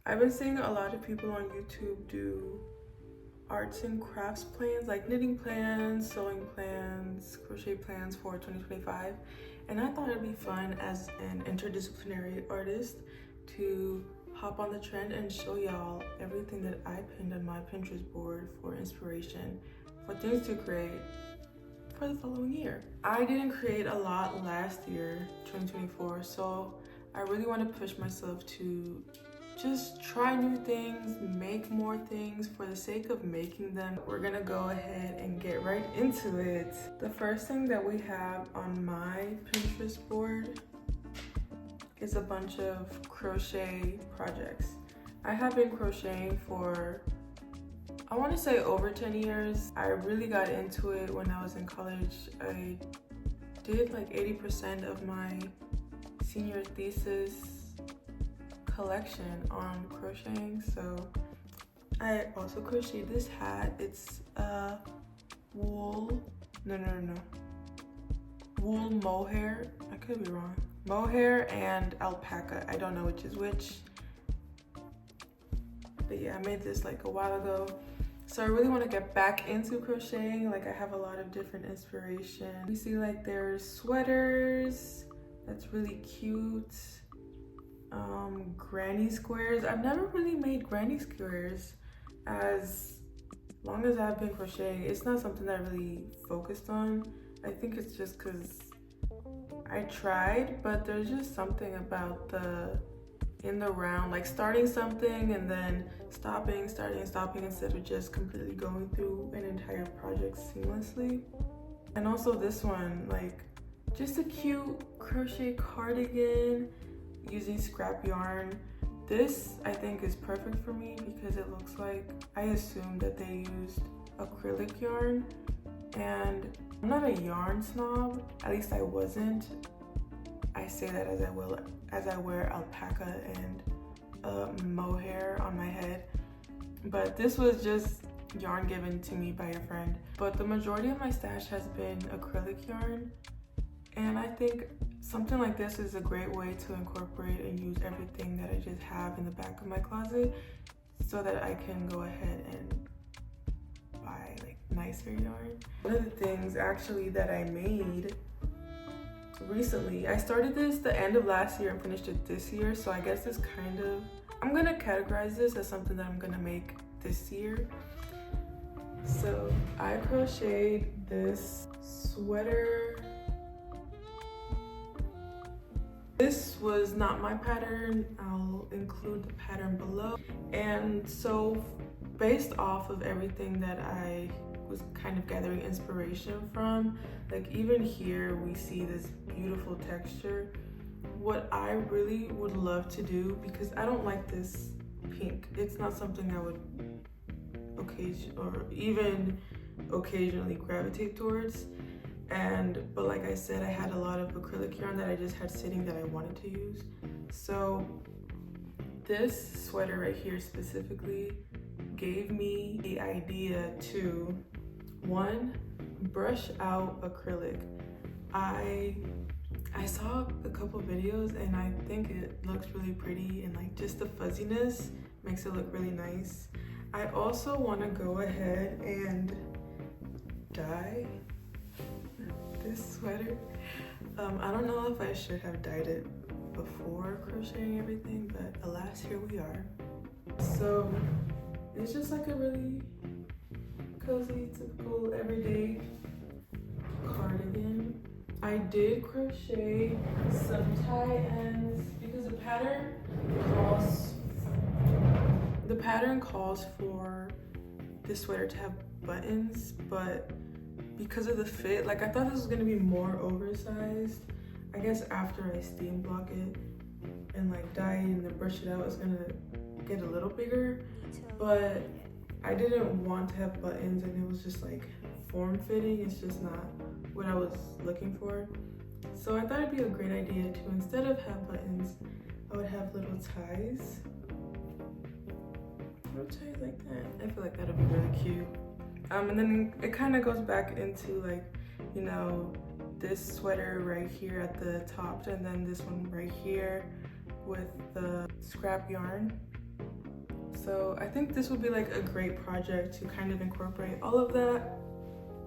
I've been seeing a lot of people on YouTube do arts and crafts plans, like knitting plans, sewing plans, crochet plans for 2025. And I thought it'd be fun as an interdisciplinary artist to hop on the trend and show y'all everything that I pinned on my Pinterest board for inspiration for things to create for the following year. I didn't create a lot last year, 2024, so I really want to push myself to just try new things, make more things for the sake of making them. We're gonna go ahead and get right into it. The first thing that we have on my Pinterest board is a bunch of crochet projects. I have been crocheting for, I want to say over 10 years. I really got into it when I was in college. I did like 80% of my senior thesis collection on crocheting. So I also crocheted this hat. It's wool mohair. I could be wrong. Mohair and alpaca. I don't know which is which. But yeah, I made this like a while ago. So I really want to get back into crocheting. Like I have a lot of different inspiration. You see like there's sweaters. That's really cute. Granny squares. I've never really made granny squares as long as I've been crocheting. It's not something that I really focused on. I think it's just because I tried, but there's just something about the in the round, like starting something and then stopping, starting and stopping instead of just completely going through an entire project seamlessly. And also this one, like just a cute crochet cardigan using scrap yarn. This I think is perfect for me because it looks like, I assume that they used acrylic yarn, and I'm not a yarn snob, at least I wasn't. I say that as I wear alpaca and mohair on my head, but this was just yarn given to me by a friend. But the majority of my stash has been acrylic yarn, and I think something like this is a great way to incorporate and use everything that I just have in the back of my closet so that I can go ahead and buy like nicer yarn. One of the things actually that I made recently, I started this the end of last year and finished it this year, so I guess it's kind of, I'm gonna categorize this as something that I'm gonna make this year. So I crocheted this sweater. This was not my pattern. I'll include the pattern below. And so based off of everything that I was kind of gathering inspiration from, like even here we see this beautiful texture. What I really would love to do, because I don't like this pink, it's not something I would occasionally gravitate towards. But like I said, I had a lot of acrylic yarn that I just had sitting that I wanted to use. So this sweater right here specifically gave me the idea to, one, brush out acrylic. I saw a couple videos and I think it looks really pretty, and like just the fuzziness makes it look really nice. I also want to go ahead and dye this sweater. I don't know if I should have dyed it before crocheting everything, but alas, here we are. So it's just like a really cozy, typical everyday cardigan. I did crochet some tie ends because the pattern calls for this sweater to have buttons, but because of the fit, like I thought this was gonna be more oversized. I guess after I steam block it and like dye it and then brush it out, it's gonna get a little bigger, but I didn't want to have buttons and it was just like form-fitting. It's just not what I was looking for. So I thought it'd be a great idea to, instead of have buttons, I would have little ties. Little ties like that. I feel like that'll be really cute. And then it kind of goes back into like, you know, this sweater right here at the top, and then this one right here with the scrap yarn. So I think this would be like a great project to kind of incorporate all of that.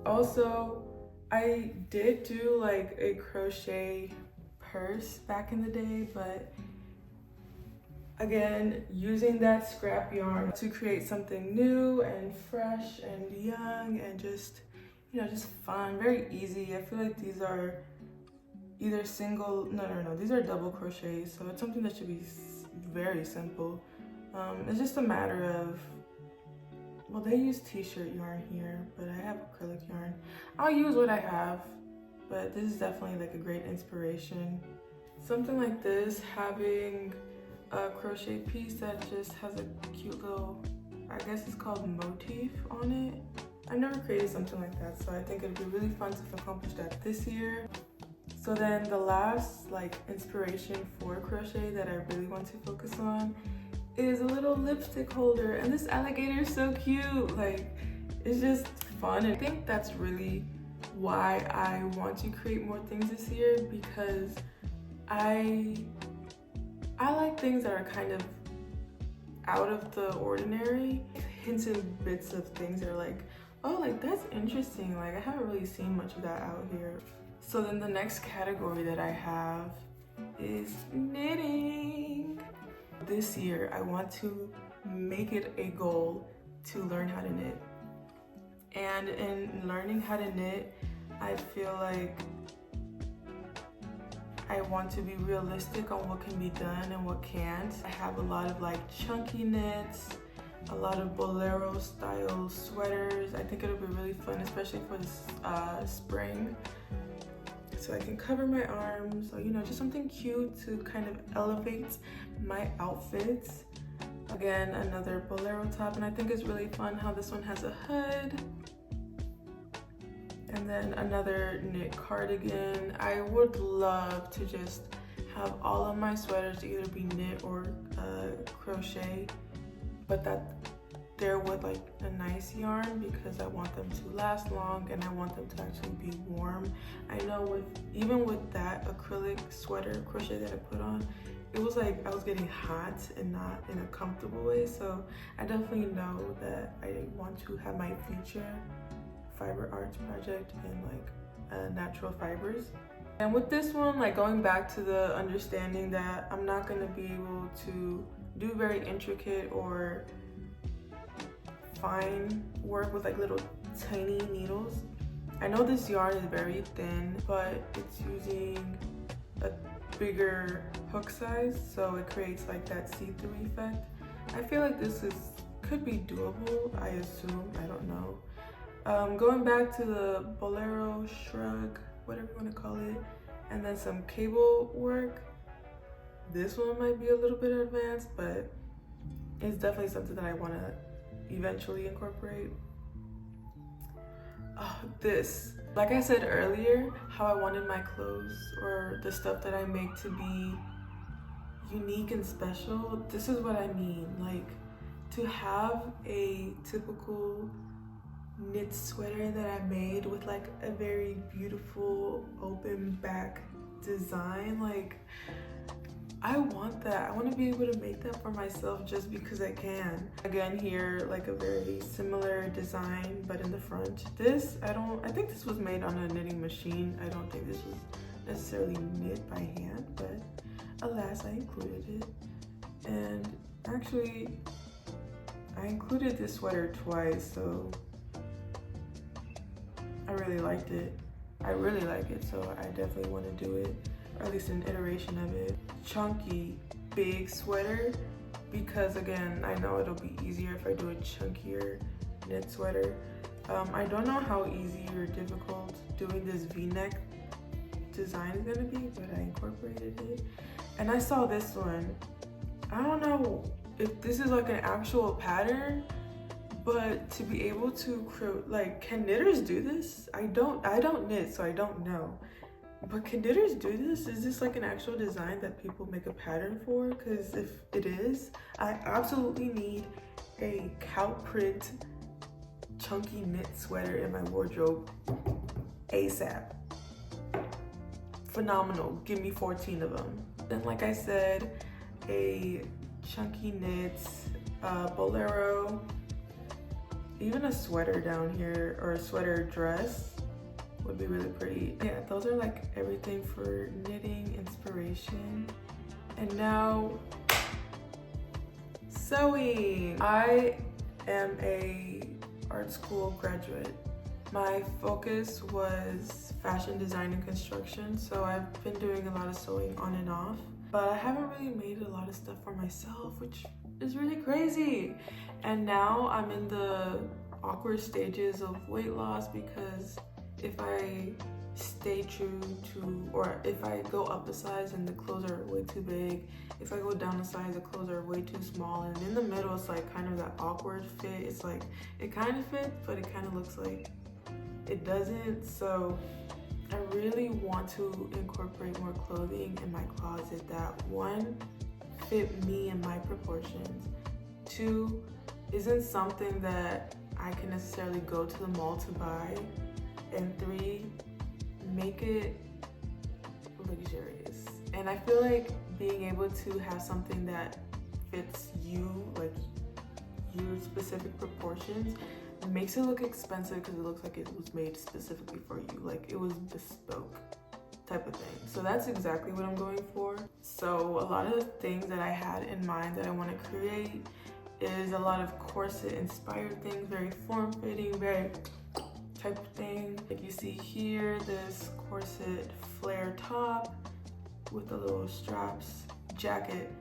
Also, I did do like a crochet purse back in the day, but again, using that scrap yarn to create something new and fresh and young and just, you know, just fun, very easy. I feel like these are either single, no, these are double crochets, so it's something that should be very simple. It's just a matter of, well, they use t-shirt yarn here, but I have acrylic yarn. I'll use what I have, but this is definitely like a great inspiration. Something like this, having a crochet piece that just has a cute little, I guess it's called motif on it. I've never created something like that, so I think it'd be really fun to accomplish that this year. So then the last like inspiration for crochet that I really want to focus on is a little lipstick holder, and this alligator is so cute. Like, it's just fun. I think that's really why I want to create more things this year, because I like things that are kind of out of the ordinary, hints and bits of things that are like, oh, like that's interesting. Like, I haven't really seen much of that out here. So then the next category that I have is knitting. This year, I want to make it a goal to learn how to knit. And in learning how to knit, I feel like I want to be realistic on what can be done and what can't. I have a lot of like chunky knits, a lot of bolero style sweaters. I think it'll be really fun, especially for this spring. So I can cover my arms, so, you know, just something cute to kind of elevate my outfits. Again, another bolero top, and I think it's really fun how this one has a hood. And then another knit cardigan. I would love to just have all of my sweaters either be knit or crochet, but that they're with like a nice yarn, because I want them to last long and I want them to actually be warm. I know even with that acrylic sweater crochet that I put on, it was like I was getting hot and not in a comfortable way. So I definitely know that I want to have my future fiber arts project in like natural fibers. And with this one, like going back to the understanding that I'm not going to be able to do very intricate or fine work with like little tiny needles. I know this yarn is very thin, but it's using a bigger hook size, so it creates like that see-through effect. I feel like this could be doable, I assume, I don't know. Going back to the bolero shrug, whatever you want to call it, and then some cable work. This one might be a little bit advanced, but it's definitely something that I want to eventually incorporate. Oh, this, like I said earlier, how I wanted my clothes or the stuff that I make to be unique and special. This is what I mean, like to have a typical knit sweater that I made with like a very beautiful open back design. Like, I want that. I want to be able to make that for myself just because I can. Again, here, like a very similar design, but in the front. This, I think this was made on a knitting machine. I don't think this was necessarily knit by hand, but alas, I included it. And actually, I included this sweater twice, so I really liked it. I really like it, so I definitely want to do it, or at least an iteration of it. Chunky, big sweater, because again, I know it'll be easier if I do a chunkier knit sweater. I don't know how easy or difficult doing this V-neck design is gonna be, but I incorporated it. And I saw this one. I don't know if this is like an actual pattern, but to be able to like, can knitters do this? I don't knit, so I don't know. But can knitters do this? Is this like an actual design that people make a pattern for? Because if it is, I absolutely need a cow print chunky knit sweater in my wardrobe ASAP. Phenomenal. Give me 14 of them. Then, like I said, a chunky knit bolero, even a sweater down here or a sweater dress would be really pretty. Yeah, those are like everything for knitting inspiration. And now sewing. I am a art school graduate. My focus was fashion design and construction, so I've been doing a lot of sewing on and off, but I haven't really made a lot of stuff for myself, which is really crazy. And now I'm in the awkward stages of weight loss, because if I stay true to, or if I go up a size and the clothes are way too big, if I go down a size, the clothes are way too small, and in the middle it's like kind of that awkward fit. It's like it kind of fits, but it kind of looks like it doesn't. So I really want to incorporate more clothing in my closet that, one, fit me and my proportions, two, isn't something that I can necessarily go to the mall to buy, and three, make it luxurious. And I feel like being able to have something that fits you, like your specific proportions, makes it look expensive because it looks like it was made specifically for you, like it was bespoke type of thing. So that's exactly what I'm going for. So a lot of the things that I had in mind that I want to create is a lot of corset inspired things, very form-fitting, very type of thing. Like you see here, this corset flare top with the little straps, jacket.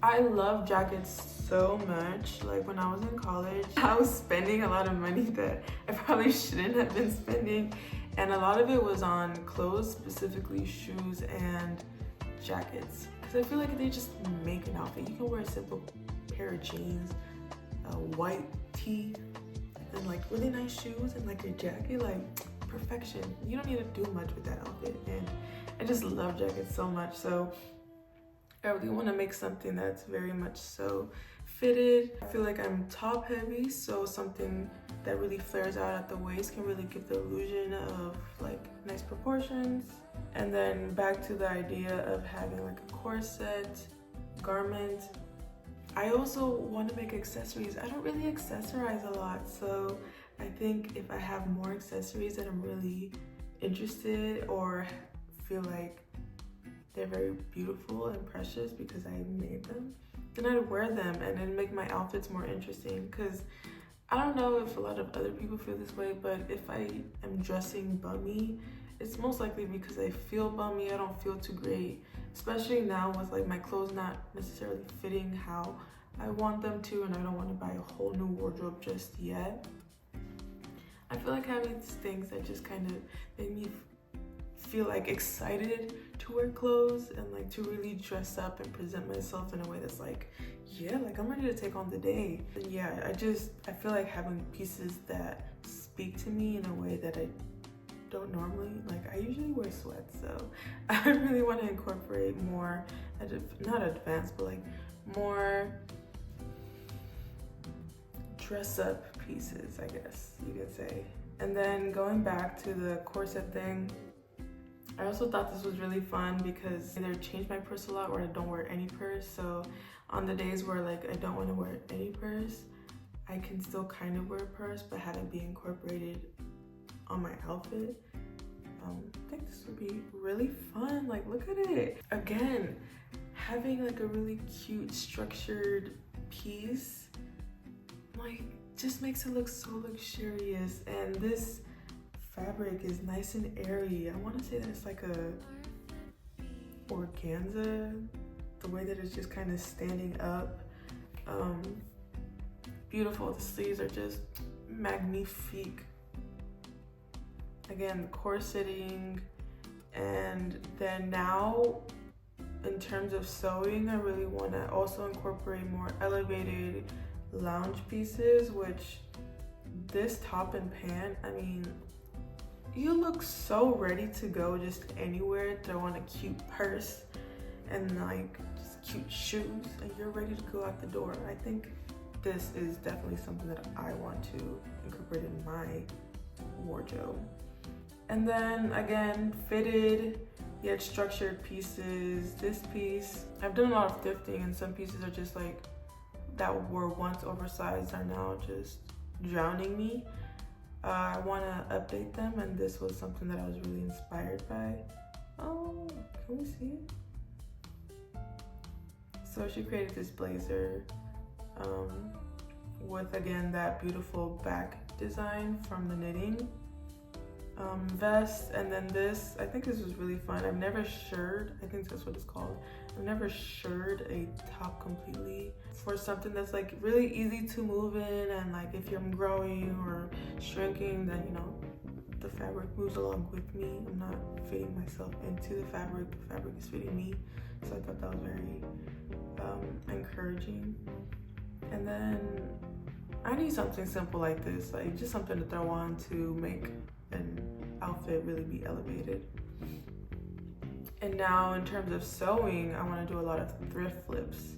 I love jackets so much. Like when I was in college, I was spending a lot of money that I probably shouldn't have been spending, and a lot of it was on clothes, specifically shoes and jackets, because I feel like they just make an outfit. You can wear a simple pair of jeans, a white tee, and like really nice shoes and like your jacket, like perfection. You don't need to do much with that outfit, and I just love jackets so much. So I really want to make something that's very much so fitted. I feel like I'm top heavy, so something that really flares out at the waist can really give the illusion of like nice proportions. And then back to the idea of having like a corset garment. I also want to make accessories. I don't really accessorize a lot, so I think if I have more accessories that I'm really interested or feel like they're very beautiful and precious because I made them, then I'd wear them and it'd make my outfits more interesting. Because I don't know if a lot of other people feel this way, but if I am dressing bummy, it's most likely because I feel bummy. I don't feel too great, especially now with like my clothes not necessarily fitting how I want them to, and I don't want to buy a whole new wardrobe just yet. I feel like having these things that just kind of make me feel like excited to wear clothes and like to really dress up and present myself in a way that's like, yeah, like I'm ready to take on the day. And yeah, I feel like having pieces that speak to me in a way that I don't normally, like I usually wear sweats, so I really want to incorporate more, not advanced, but like more dress up pieces, I guess you could say. And then going back to the corset thing, I also thought this was really fun because either change my purse a lot or I don't wear any purse. So on the days where like I don't want to wear any purse, I can still kind of wear a purse but have it be incorporated on my outfit. I think this would be really fun. Like look at it. Again, having like a really cute structured piece like just makes it look so luxurious, and this fabric is nice and airy. I want to say that it's like a organza, the way that it's just kind of standing up. Beautiful. The sleeves are just magnifique. Again, corseting. And then now in terms of sewing, I really want to also incorporate more elevated lounge pieces, which this top and pant, I mean, you look so ready to go just anywhere. Throw on a cute purse and like just cute shoes and you're ready to go out the door. I think this is definitely something that I want to incorporate in my wardrobe. And then again, fitted yet structured pieces. This piece, I've done a lot of thrifting and some pieces are just like that were once oversized are now just drowning me. I want to update them, and this was something that I was really inspired by. Oh, can we see it? So she created this blazer with, again, that beautiful back design from the knitting vest. And then this, I think this was really fun. I've never shirred, I think that's what it's called. I've never shirred a top completely for something that's like really easy to move in, and like if you're growing or shrinking, then you know the fabric moves along with me. I'm not fitting myself into the fabric is fitting me. So I thought that was very encouraging. And then I need something simple like this, like just something to throw on to make an outfit really be elevated. And now in terms of sewing, I want to do a lot of thrift flips.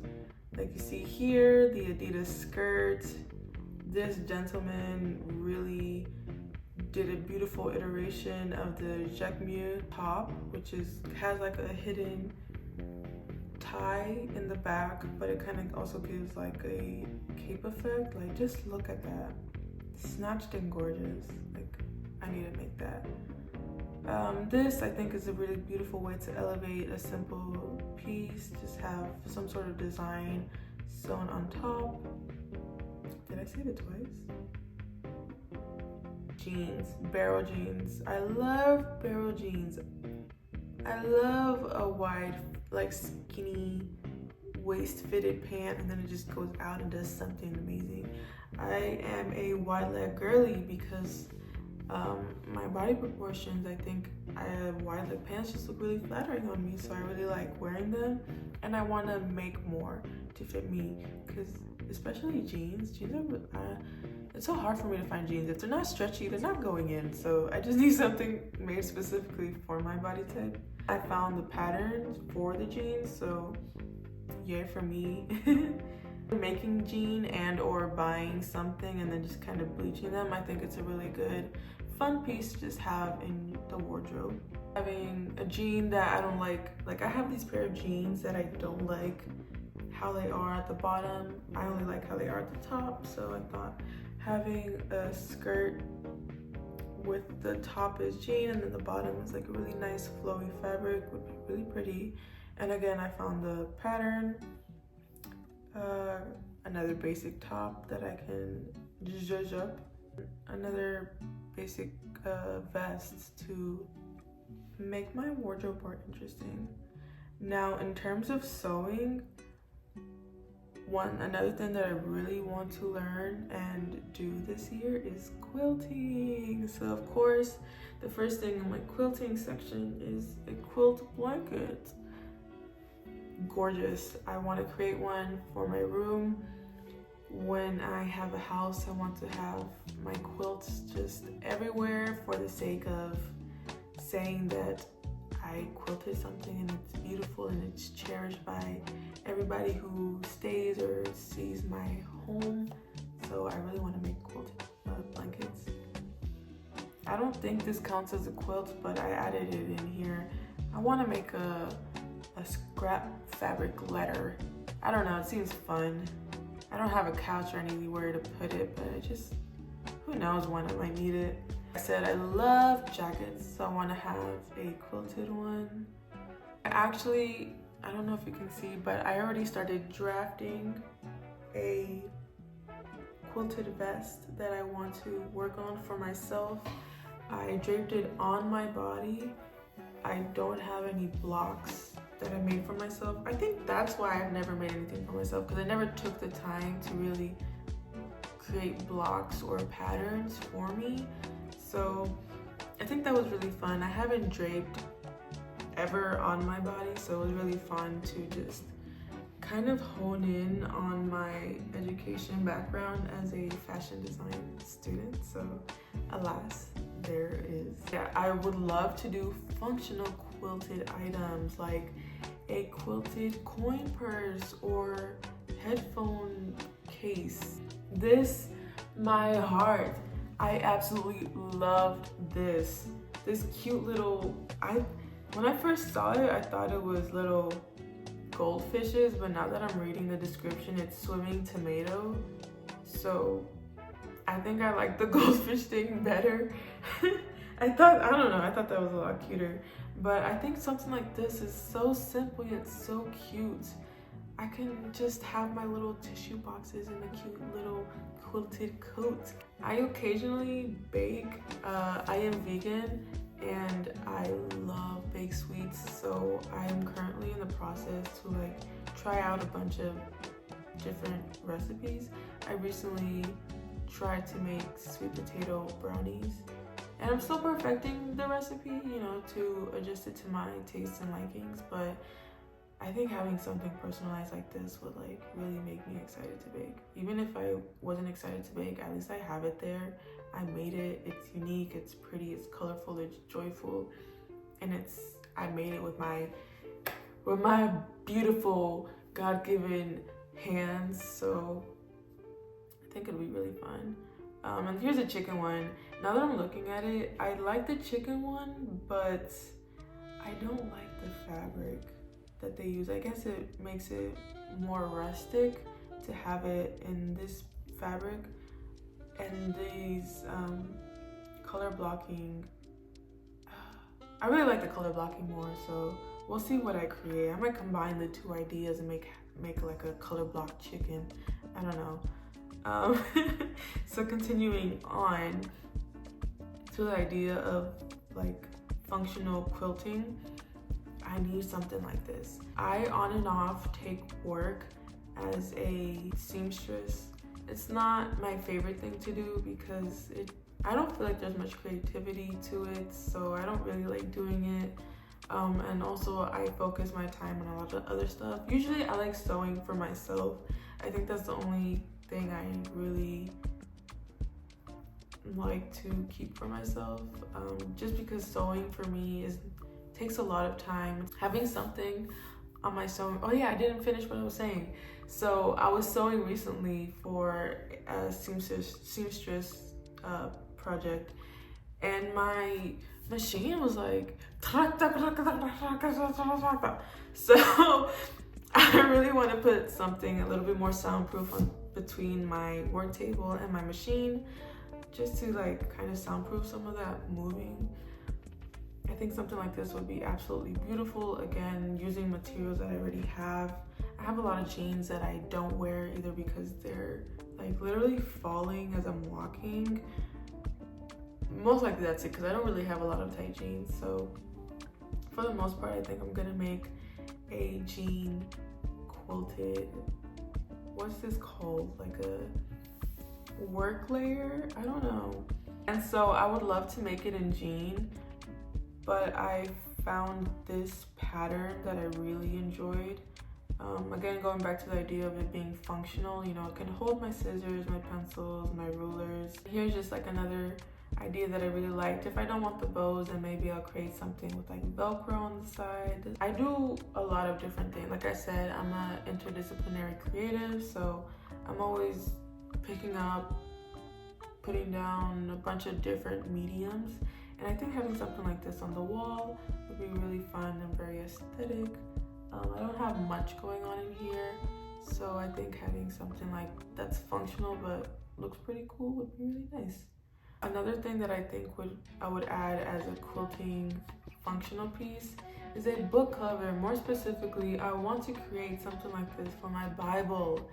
Like you see here, the Adidas skirt. This gentleman really did a beautiful iteration of the Jacquemus top, which has like a hidden tie in the back, but it kind of also gives like a cape effect. Like just look at that, snatched and gorgeous. Like I need to make that. This I think is a really beautiful way to elevate a simple piece. Just have some sort of design sewn on top. Did I say it twice? Jeans, barrel jeans. I love barrel jeans. I love a wide, like skinny waist fitted pant, and then it just goes out and does something amazing. I am a wide leg girly because my body proportions, I think wide leg pants just look really flattering on me, so I really like wearing them, and I want to make more to fit me, because especially jeans are it's so hard for me to find jeans. If they're not stretchy, they're not going in, so I just need something made specifically for my body type. I found the patterns for the jeans, so yay for me. Making jean and or buying something and then just kind of bleaching them, I think it's a really good fun piece to just have in the wardrobe. Having a jean that I don't like I have these pair of jeans that I don't like how they are at the bottom. I only like how they are at the top, so I thought having a skirt with the top is jean and then the bottom is like a really nice flowy fabric would be really pretty. And again, I found the pattern. Another basic top that I can zhuzh up. Another basic vest to make my wardrobe more interesting. Now, in terms of sewing, another thing that I really want to learn and do this year is quilting. So of course, the first thing in my quilting section is a quilt blanket. Gorgeous. I want to create one for my room. When I have a house, I want to have my quilts just everywhere for the sake of saying that I quilted something and it's beautiful and it's cherished by everybody who stays or sees my home. So I really want to make quilted blankets. I don't think this counts as a quilt, but I added it in here. I want to make a scrap fabric letter. I don't know, it seems fun. I don't have a couch or anywhere to put it, but who knows when I might need it. I said I love jackets, so I want to have a quilted one. I don't know if you can see, but I already started drafting a quilted vest that I want to work on for myself. I draped it on my body. I don't have any blocks that I made for myself. I think that's why I've never made anything for myself, because I never took the time to really create blocks or patterns for me. So I think that was really fun. I haven't draped ever on my body, so it was really fun to just kind of hone in on my education background as a fashion design student. So alas, there is. Yeah, I would love to do functional quilted items like a quilted coin purse or headphone case. This, my heart. I absolutely loved this cute little, when I first saw it, I thought it was little goldfishes, but now that I'm reading the description, it's swimming tomato. So I think I like the goldfish thing better. I don't know, I thought that was a lot cuter. But I think something like this is so simple yet so cute. I can just have my little tissue boxes and a cute little quilted coat. I occasionally bake. I am vegan and I love baked sweets, so I am currently in the process to like try out a bunch of different recipes. I recently tried to make sweet potato brownies, and I'm still perfecting the recipe, you know, to adjust it to my tastes and likings, but I think having something personalized like this would like really make me excited to bake. Even if I wasn't excited to bake, at least I have it there. I made it, it's unique, it's pretty, it's colorful, it's joyful, and I made it with my beautiful God-given hands, so I think it'll be really fun. And here's a chicken one. Now that I'm looking at it, I like the chicken one, but I don't like the fabric that they use. I guess it makes it more rustic to have it in this fabric, and these color blocking. I really like the color blocking more, so we'll see what I create. I might combine the two ideas and make like a color block chicken. I don't know. So continuing on to the idea of like functional quilting, I need something like this. I on and off take work as a seamstress. It's not my favorite thing to do because I don't feel like there's much creativity to it, so I don't really like doing it. And also I focus my time on a lot of other stuff. Usually I like sewing for myself. I think that's the only thing I really like to keep for myself, just because sewing for me takes a lot of time. Having something on my sewing, oh yeah, I didn't finish what I was saying. So I was sewing recently for a seamstress project, and my machine was like so I really want to put something a little bit more soundproof between my work table and my machine, just to like kind of soundproof some of that moving. I think something like this would be absolutely beautiful. Again, using materials that I already have. I have a lot of jeans that I don't wear either because they're like literally falling as I'm walking. Most likely that's it, because I don't really have a lot of tight jeans. So for the most part, I think I'm gonna make a jean quilted, what's this called? Like a work layer? I don't know. And so I would love to make it in jean, but I found this pattern that I really enjoyed. Again, going back to the idea of it being functional, you know, it can hold my scissors, my pencils, my rulers. Here's just like another idea that I really liked. If I don't want the bows, then maybe I'll create something with like Velcro on the side. I do a lot of different things. Like I said, I'm an interdisciplinary creative, so I'm always picking up, putting down a bunch of different mediums. And I think having something like this on the wall would be really fun and very aesthetic. I don't have much going on in here, so I think having something like that's functional but looks pretty cool would be really nice. Another thing that I think I would add as a quilting functional piece is a book cover. More specifically, I want to create something like this for my Bible.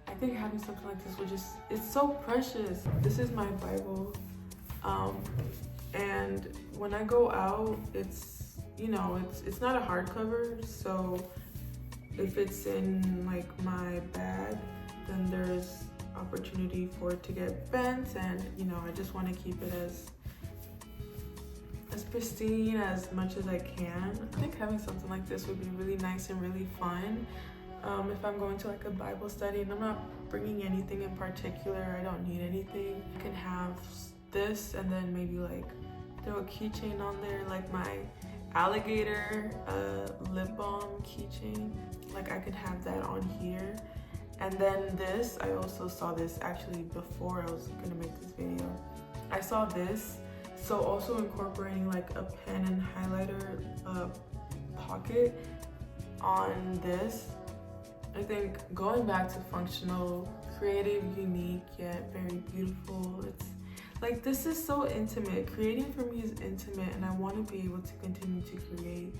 I think having something like this would it's so precious. This is my Bible. And when I go out, it's not a hardcover, so if it's in like my bag, then there's opportunity for it to get bent, and I just want to keep it as pristine as much as I can. I think having something like this would be really nice and really fun. If I'm going to like a Bible study and I'm not bringing anything in particular, I don't need anything, I can have this and then maybe like throw a keychain on there, like my alligator lip balm keychain. Like I could have that on here. And then this, I also saw this actually before I was gonna make this video. I saw this, so also incorporating like a pen and highlighter pocket on this. I think going back to functional, creative, unique, yet very beautiful. It's like, this is so intimate. Creating for me is intimate, and I want to be able to continue to create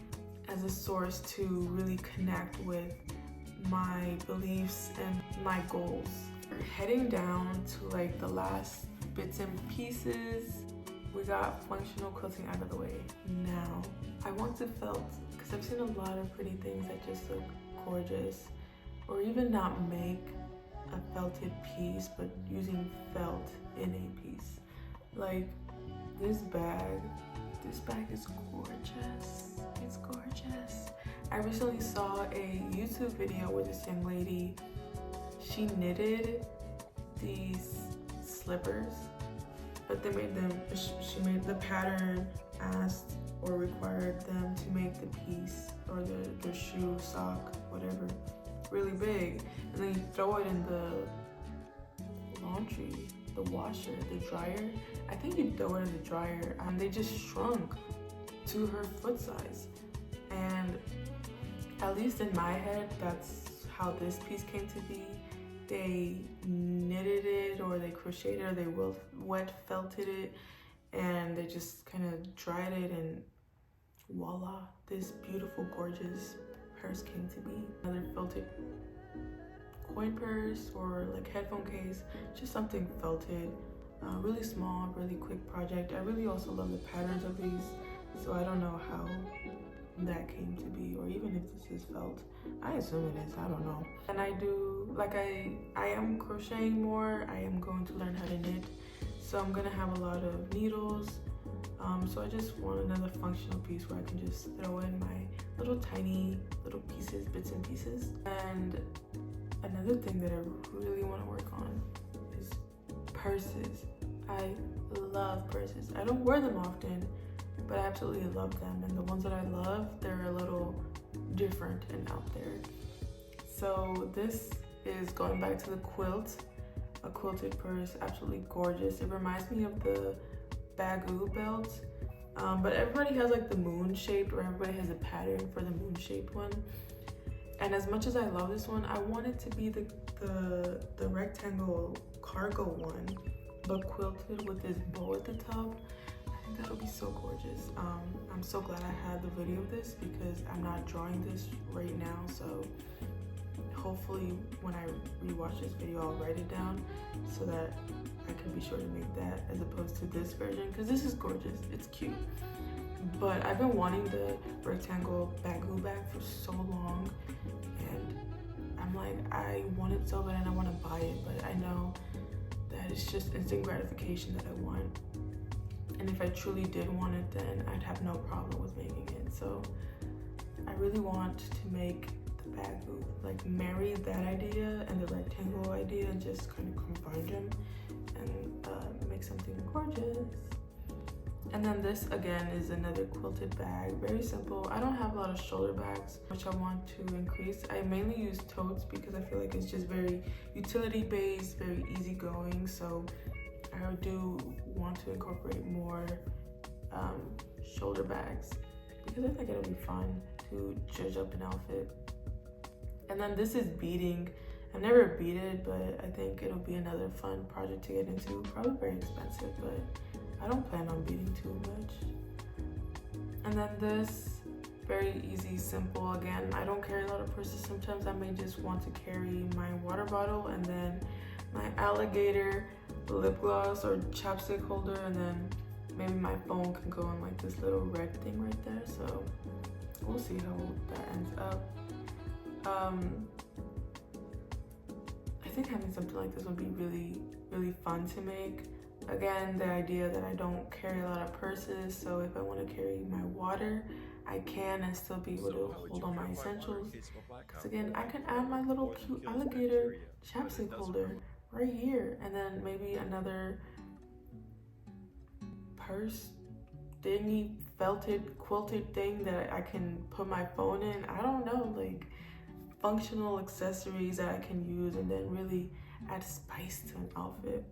as a source to really connect with my beliefs and my goals. We're heading down to like the last bits and pieces. We got functional quilting out of the way. Now, I want to felt, because I've seen a lot of pretty things that just look gorgeous, or even not make a felted piece, but using felt in a piece. Like this bag is gorgeous. It's gorgeous. I recently saw a YouTube video where this young lady, she knitted these slippers, but they made them, she made the pattern asked or required them to make the piece or the shoe, sock, whatever, really big, and then you throw it in the laundry, the washer, the dryer. I think you throw it in the dryer, and they just shrunk to her foot size. And at least in my head, that's how this piece came to be. They knitted it, or they crocheted it, or they wet felted it, and they just kind of dried it, and voila, this beautiful, gorgeous purse came to be. Another felted coin purse or like headphone case, just something felted, really small, really quick project. I really also love the patterns of these, so I don't know how that came to be, or even if this is felt. I assume it is, I don't know. And I do, like I am crocheting more. I am going to learn how to knit, so I'm gonna have a lot of needles. So I just want another functional piece where I can just throw in my little tiny little pieces, bits and pieces. And another thing that I really want to work on is purses. I love purses. I don't wear them often, but I absolutely love them. And the ones that I love, they're a little different and out there. So this is going back to the quilt, a quilted purse, absolutely gorgeous. It reminds me of the Bagoo belt, but everybody has like the moon shaped, or everybody has a pattern for the moon shaped one. And as much as I love this one, I want it to be the rectangle cargo one, but quilted with this bow at the top. I think that'll be so gorgeous. I'm so glad I had the video of this, because I'm not drawing this right now, so hopefully when I rewatch this video, I'll write it down so that I can be sure to make that, as opposed to this version, because this is gorgeous, it's cute. But I've been wanting the rectangle Bagoo bag for so long, and I'm like, I want it so bad and I want to buy it, but I know that it's just instant gratification that I want. And if I truly did want it, then I'd have no problem with making it. So I really want to make the Bagoo, like marry that idea and the rectangle idea and just kind of combine them and make something gorgeous. And then this again is another quilted bag, very simple. I don't have a lot of shoulder bags, which I want to increase. I mainly use totes because I feel like it's just very utility based, very easygoing. So I do want to incorporate more shoulder bags, because I think it'll be fun to judge up an outfit. And then this is beading. I've never beaded, but I think it'll be another fun project to get into. Probably very expensive, but I don't plan on beading too much. And then this, very easy, simple. Again, I don't carry a lot of purses. Sometimes I may just want to carry my water bottle and then my alligator lip gloss or chapstick holder, and then maybe my phone can go in like this little red thing right there. So we'll see how that ends up. I think having something like this would be really, really fun to make. Again, the idea that I don't carry a lot of purses, so if I want to carry my water, I can and still be able to hold on my essentials. Because again, I can add my little cute alligator chapstick holder right here, and then maybe another purse thingy, felted, quilted thing that I can put my phone in. I don't know, like functional accessories that I can use and then really add spice to an outfit.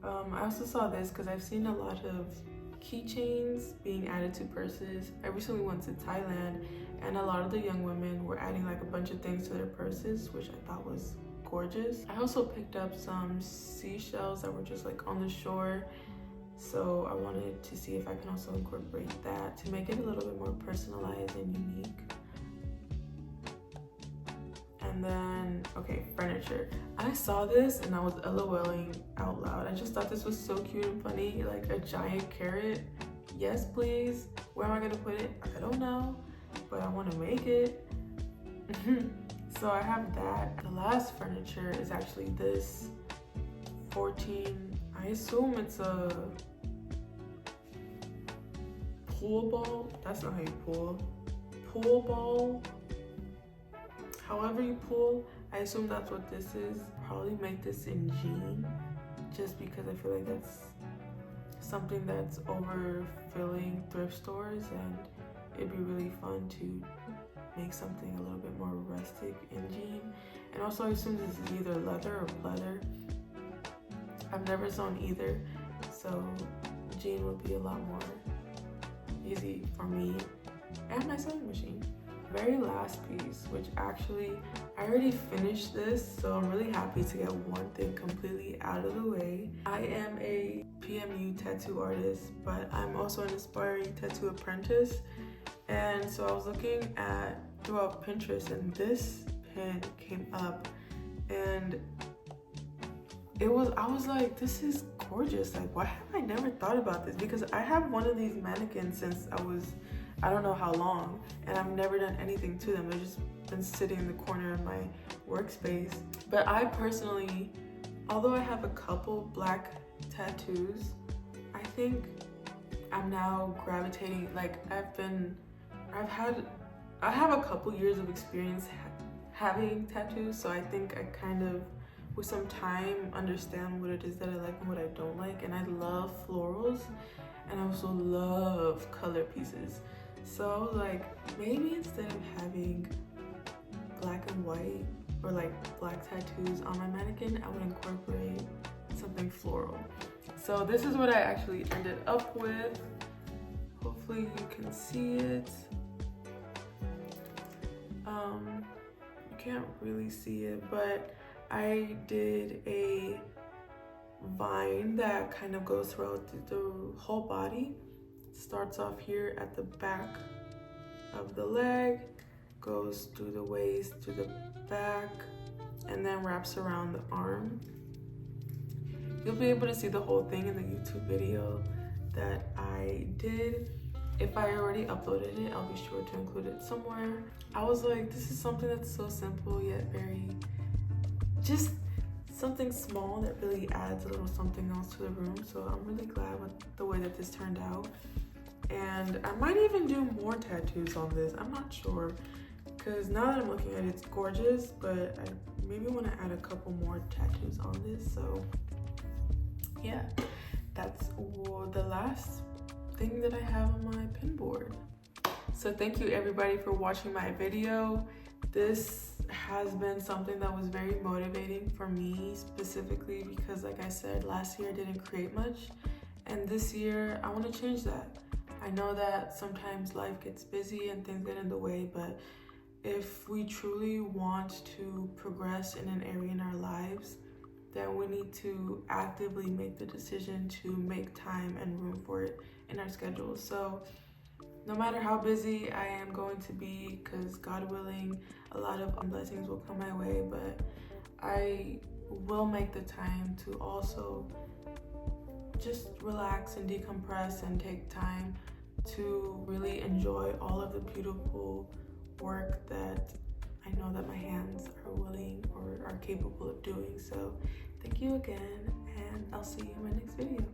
I also saw this because I've seen a lot of keychains being added to purses. I recently went to Thailand and a lot of the young women were adding like a bunch of things to their purses, which I thought was gorgeous. I also picked up some seashells that were just like on the shore, so I wanted to see if I can also incorporate that to make it a little bit more personalized and unique. And then, okay, furniture. I saw this and I was LOLing out loud. I just thought this was so cute and funny, like a giant carrot. Yes, please. Where am I gonna put it? I don't know, but I want to make it. So I have that. The last furniture is actually this 14, I assume it's a pool ball. That's not how you pool. Pool ball. However you pull, I assume that's what this is. Probably make this in jean, just because I feel like that's something that's overfilling thrift stores, and it'd be really fun to make something a little bit more rustic in jean. And also I assume this is either leather or pleather. I've never sewn either, so jean would be a lot more easy for me and my sewing machine. Very last piece, which actually I already finished this, so I'm really happy to get one thing completely out of the way. I am a PMU tattoo artist, but I'm also an aspiring tattoo apprentice, and so I was looking at throughout Pinterest, and this pin came up, and I was like, this is gorgeous. Like, why have I never thought about this? Because I have one of these mannequins since I don't know how long, and I've never done anything to them. They've just been sitting in the corner of my workspace. But I personally, although I have a couple black tattoos, I think I'm now gravitating, like I have a couple years of experience having tattoos, so I think I kind of, with some time, understand what it is that I like and what I don't like. And I love florals, and I also love color pieces. So I was like, maybe instead of having black and white or like black tattoos on my mannequin, I would incorporate something floral. So this is what I actually ended up with. Hopefully you can see it. You can't really see it, but I did a vine that kind of goes throughout the whole body. Starts off here at the back of the leg, goes through the waist to the back, and then wraps around the arm. You'll be able to see the whole thing in the YouTube video that I did. If I already uploaded it, I'll be sure to include it somewhere. I was like, this is something that's so simple yet very, just something small that really adds a little something else to the room. So I'm really glad with the way that this turned out. And I might even do more tattoos on this. I'm not sure, because now that I'm looking at it, it's gorgeous, but I maybe want to add a couple more tattoos on this. So yeah, that's the last thing that I have on my pin board. So thank you everybody for watching my video. This has been something that was very motivating for me specifically because, like I said, last year I didn't create much, and this year I want to change that. I know that sometimes life gets busy and things get in the way, but if we truly want to progress in an area in our lives, then we need to actively make the decision to make time and room for it in our schedules. So no matter how busy I am going to be, because God willing, a lot of blessings will come my way, but I will make the time to also just relax and decompress and take time to really enjoy all of the beautiful work that I know that my hands are willing or are capable of doing. So thank you again, and I'll see you in my next video.